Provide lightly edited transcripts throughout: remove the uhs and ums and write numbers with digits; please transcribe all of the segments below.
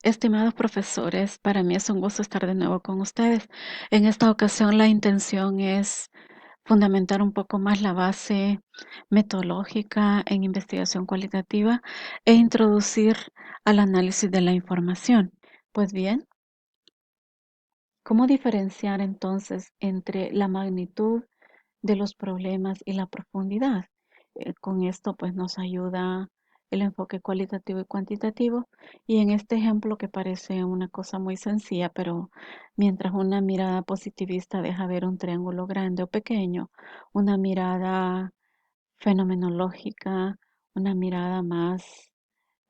Estimados profesores, para mí es un gusto estar de nuevo con ustedes. En esta ocasión la intención es fundamentar un poco más la base metodológica en investigación cualitativa e introducir al análisis de la información. Pues bien, ¿cómo diferenciar entonces entre la magnitud de los problemas y la profundidad? Con esto pues nos ayuda el enfoque cualitativo y cuantitativo, y en este ejemplo que parece una cosa muy sencilla, pero mientras una mirada positivista deja ver un triángulo grande o pequeño, una mirada fenomenológica, una mirada más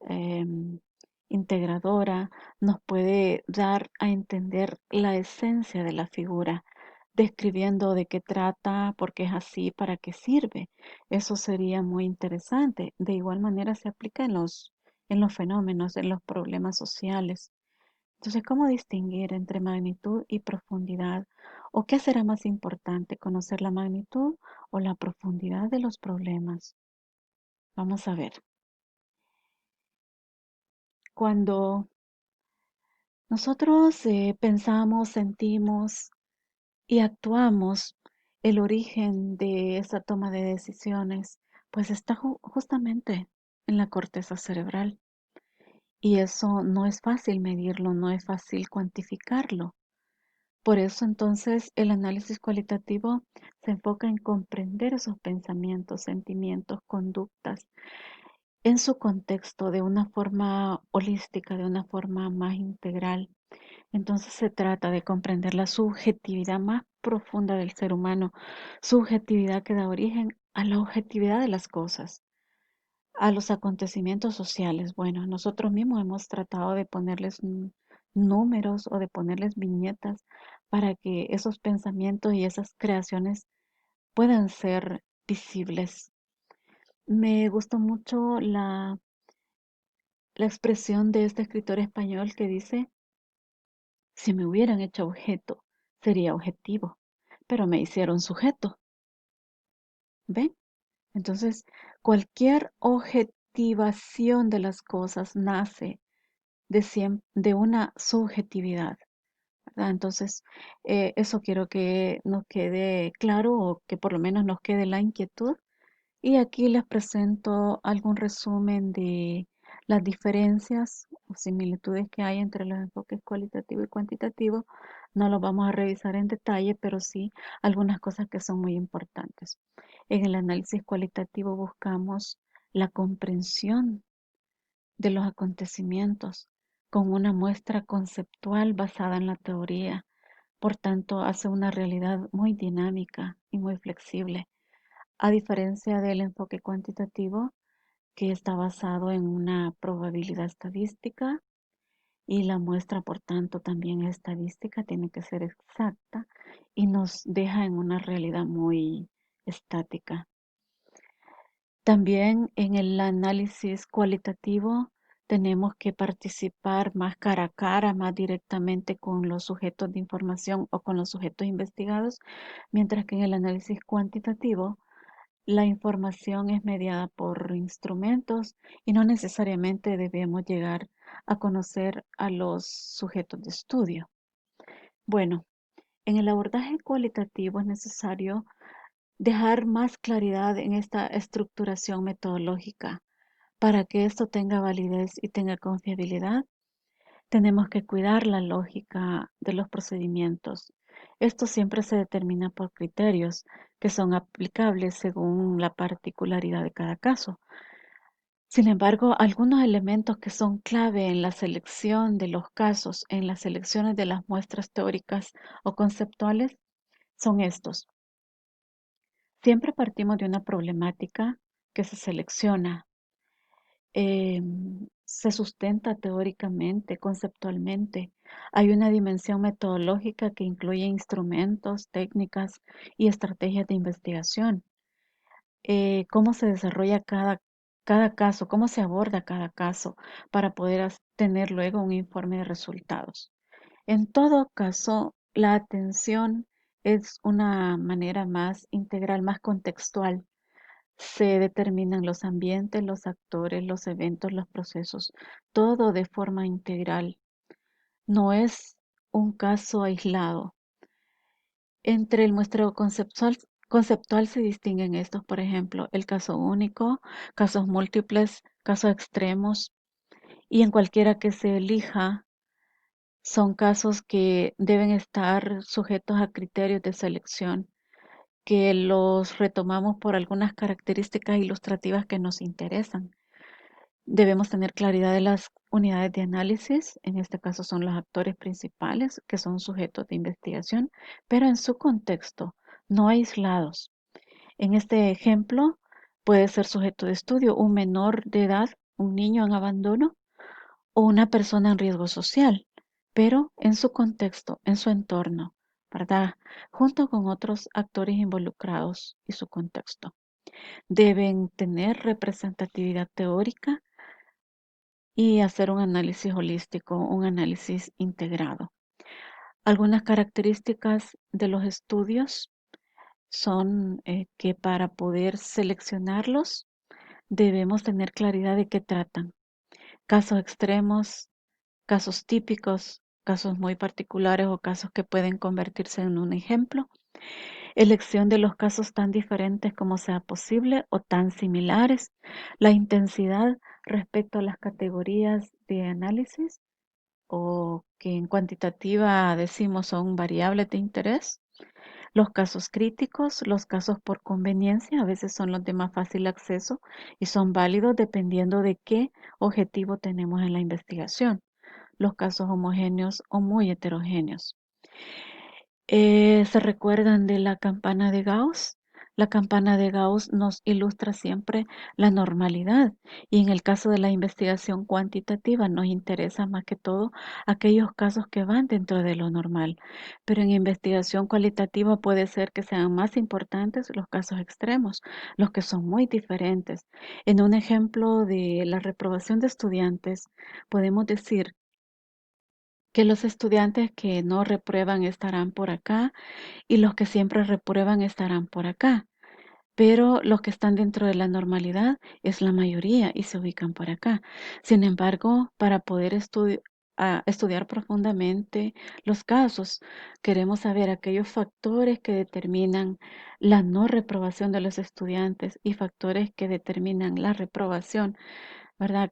em, integradora, nos puede dar a entender la esencia de la figura, describiendo de qué trata, por qué es así, para qué sirve. Eso sería muy interesante. De igual manera se aplica en los fenómenos, en los problemas sociales. Entonces, ¿cómo distinguir entre magnitud y profundidad? ¿O qué será más importante, conocer la magnitud o la profundidad de los problemas? Vamos a ver. Cuando nosotros pensamos, sentimos y actuamos, el origen de esa toma de decisiones, pues está justamente en la corteza cerebral. Y eso no es fácil medirlo, no es fácil cuantificarlo. Por eso entonces el análisis cualitativo se enfoca en comprender esos pensamientos, sentimientos, conductas en su contexto de una forma holística, de una forma más integral. Entonces se trata de comprender la subjetividad más profunda del ser humano, subjetividad que da origen a la objetividad de las cosas, a los acontecimientos sociales. Bueno, nosotros mismos hemos tratado de ponerles números o de ponerles viñetas para que esos pensamientos y esas creaciones puedan ser visibles. Me gustó mucho la expresión de este escritor español que dice: si me hubieran hecho objeto, sería objetivo, pero me hicieron sujeto. ¿Ven? Entonces, cualquier objetivación de las cosas nace de una subjetividad, ¿verdad? Entonces, eso quiero que nos quede claro, o que por lo menos nos quede la inquietud. Y aquí les presento algún resumen de las diferencias o similitudes que hay entre los enfoques cualitativo y cuantitativo. No los vamos a revisar en detalle, pero sí algunas cosas que son muy importantes. En el análisis cualitativo buscamos la comprensión de los acontecimientos con una muestra conceptual basada en la teoría. Por tanto, hace una realidad muy dinámica y muy flexible, a diferencia del enfoque cuantitativo, que está basado en una probabilidad estadística, y la muestra, por tanto, también es estadística, tiene que ser exacta y nos deja en una realidad muy estática. También en el análisis cualitativo tenemos que participar más cara a cara, más directamente con los sujetos de información o con los sujetos investigados, mientras que en el análisis cuantitativo la información es mediada por instrumentos y no necesariamente debemos llegar a conocer a los sujetos de estudio. Bueno, en el abordaje cualitativo es necesario dejar más claridad en esta estructuración metodológica. Para que esto tenga validez y tenga confiabilidad, tenemos que cuidar la lógica de los procedimientos. Esto siempre se determina por criterios que son aplicables según la particularidad de cada caso. Sin embargo, algunos elementos que son clave en la selección de los casos, en las selecciones de las muestras teóricas o conceptuales, son estos. Siempre partimos de una problemática que se selecciona, se sustenta teóricamente, conceptualmente. Hay una dimensión metodológica que incluye instrumentos, técnicas y estrategias de investigación. Cómo se desarrolla cada caso, cómo se aborda cada caso para poder tener luego un informe de resultados. En todo caso, la atención es una manera más integral, más contextual. Se determinan los ambientes, los actores, los eventos, los procesos, todo de forma integral. no es un caso aislado. Entre el muestreo conceptual se distinguen estos, por ejemplo, el caso único, casos múltiples, casos extremos, y en cualquiera que se elija, son casos que deben estar sujetos a criterios de selección, que los retomamos por algunas características ilustrativas que nos interesan. Debemos tener claridad de las unidades de análisis, en este caso son los actores principales, que son sujetos de investigación, pero en su contexto, no aislados. En este ejemplo, puede ser sujeto de estudio un menor de edad, un niño en abandono o una persona en riesgo social, pero en su contexto, en su entorno, ¿verdad? Junto con otros actores involucrados y su contexto. Deben tener representatividad teórica y hacer un análisis holístico, un análisis integrado. Algunas características de los estudios son que para poder seleccionarlos debemos tener claridad de qué tratan. Casos extremos, casos típicos, casos muy particulares o casos que pueden convertirse en un ejemplo. Elección de los casos tan diferentes como sea posible o tan similares. La intensidad respecto a las categorías de análisis o que en cuantitativa decimos son variables de interés. Los casos críticos, los casos por conveniencia, a veces son los de más fácil acceso y son válidos dependiendo de qué objetivo tenemos en la investigación. Los casos homogéneos o muy heterogéneos. ¿Se recuerdan de la campana de Gauss? La campana de Gauss nos ilustra siempre la normalidad y en el caso de la investigación cuantitativa nos interesa más que todo aquellos casos que van dentro de lo normal, pero en investigación cualitativa puede ser que sean más importantes los casos extremos, los que son muy diferentes. En un ejemplo de la reprobación de estudiantes, podemos decir que los estudiantes que no reprueban estarán por acá y los que siempre reprueban estarán por acá. Pero los que están dentro de la normalidad es la mayoría y se ubican por acá. Sin embargo, para poder estudiar profundamente los casos, queremos saber aquellos factores que determinan la no reprobación de los estudiantes y factores que determinan la reprobación, ¿verdad?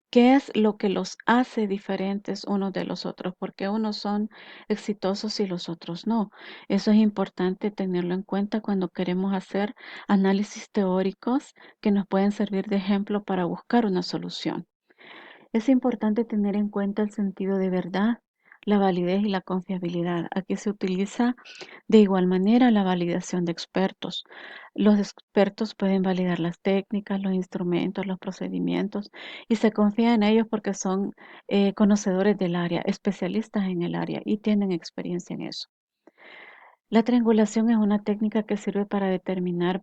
¿Qué es lo que los hace diferentes unos de los otros? Porque unos son exitosos y los otros no. Eso es importante tenerlo en cuenta cuando queremos hacer análisis teóricos que nos pueden servir de ejemplo para buscar una solución. Es importante tener en cuenta el sentido de verdad, la validez y la confiabilidad. Aquí se utiliza de igual manera la validación de expertos. Los expertos pueden validar las técnicas, los instrumentos, los procedimientos y se confía en ellos porque son conocedores del área, especialistas en el área y tienen experiencia en eso. La triangulación es una técnica que sirve para determinar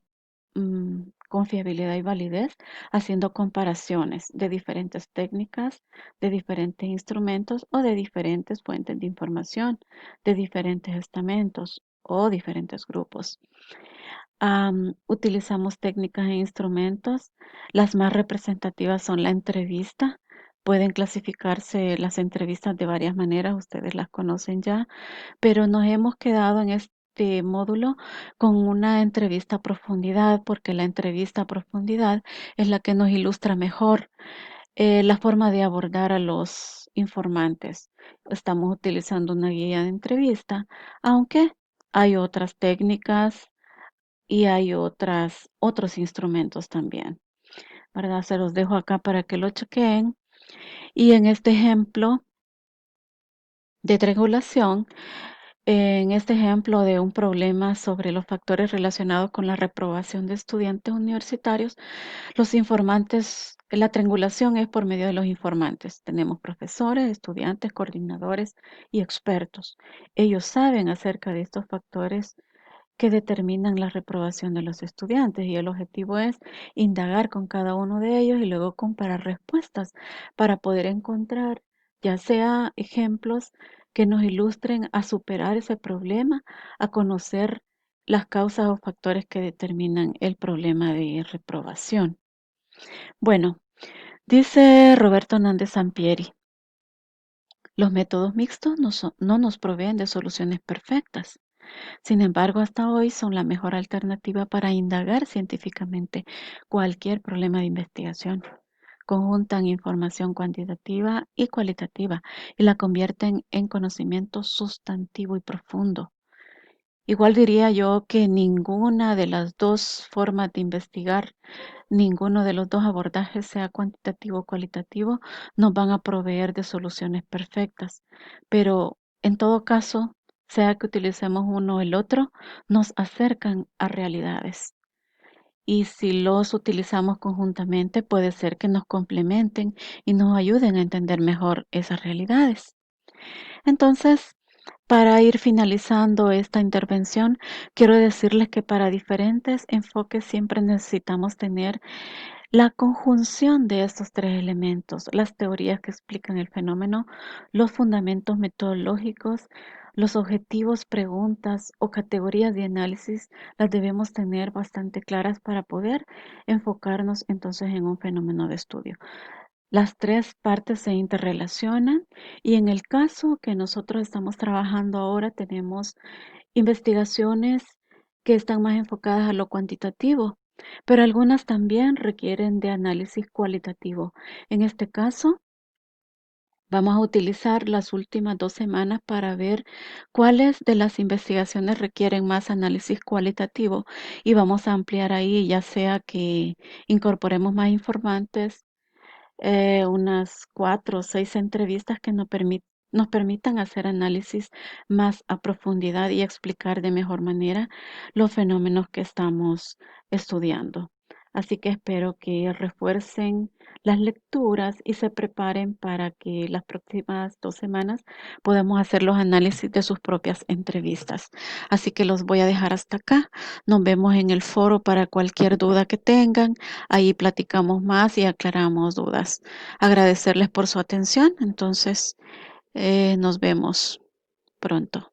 confiabilidad y validez, haciendo comparaciones de diferentes técnicas, de diferentes instrumentos o de diferentes fuentes de información, de diferentes estamentos o diferentes grupos. Utilizamos técnicas e instrumentos. Las más representativas son la entrevista. Pueden clasificarse las entrevistas de varias maneras, ustedes las conocen ya, pero nos hemos quedado en este módulo con una entrevista a profundidad, porque la entrevista a profundidad es la que nos ilustra mejor la forma de abordar a los informantes. Estamos utilizando una guía de entrevista, aunque hay otras técnicas y hay otros instrumentos también, ¿verdad? Se los dejo acá para que lo chequeen. Y en este ejemplo de triangulación, en este ejemplo de un problema sobre los factores relacionados con la reprobación de estudiantes universitarios, los informantes, la triangulación es por medio de los informantes. Tenemos profesores, estudiantes, coordinadores y expertos. Ellos saben acerca de estos factores que determinan la reprobación de los estudiantes y el objetivo es indagar con cada uno de ellos y luego comparar respuestas para poder encontrar ya sea ejemplos que nos ilustren a superar ese problema, a conocer las causas o factores que determinan el problema de reprobación. Bueno, dice Roberto Hernández Sampieri, Los métodos mixtos no nos proveen de soluciones perfectas. Sin embargo, hasta hoy son la mejor alternativa para indagar científicamente cualquier problema de investigación. Conjuntan información cuantitativa y cualitativa y la convierten en conocimiento sustantivo y profundo. Igual diría yo que ninguna de las dos formas de investigar, ninguno de los dos abordajes, sea cuantitativo o cualitativo, nos van a proveer de soluciones perfectas. Pero en todo caso, sea que utilicemos uno o el otro, nos acercan a realidades. Y si los utilizamos conjuntamente, puede ser que nos complementen y nos ayuden a entender mejor esas realidades. Entonces, para ir finalizando esta intervención, quiero decirles que para diferentes enfoques siempre necesitamos tener la conjunción de estos tres elementos: las teorías que explican el fenómeno, los fundamentos metodológicos, los objetivos, preguntas o categorías de análisis, las debemos tener bastante claras para poder enfocarnos entonces en un fenómeno de estudio. Las tres partes se interrelacionan y en el caso que nosotros estamos trabajando ahora tenemos investigaciones que están más enfocadas a lo cuantitativo, pero algunas también requieren de análisis cualitativo. En este caso, vamos a utilizar las últimas 2 semanas para ver cuáles de las investigaciones requieren más análisis cualitativo y vamos a ampliar ahí, ya sea que incorporemos más informantes, unas 4 o 6 entrevistas que nos permitan hacer análisis más a profundidad y explicar de mejor manera los fenómenos que estamos estudiando. Así que espero que refuercen las lecturas y se preparen para que las próximas 2 semanas podamos hacer los análisis de sus propias entrevistas. Así que los voy a dejar hasta acá. Nos vemos en el foro para cualquier duda que tengan. Ahí platicamos más y aclaramos dudas. Agradecerles por su atención. Entonces, nos vemos pronto.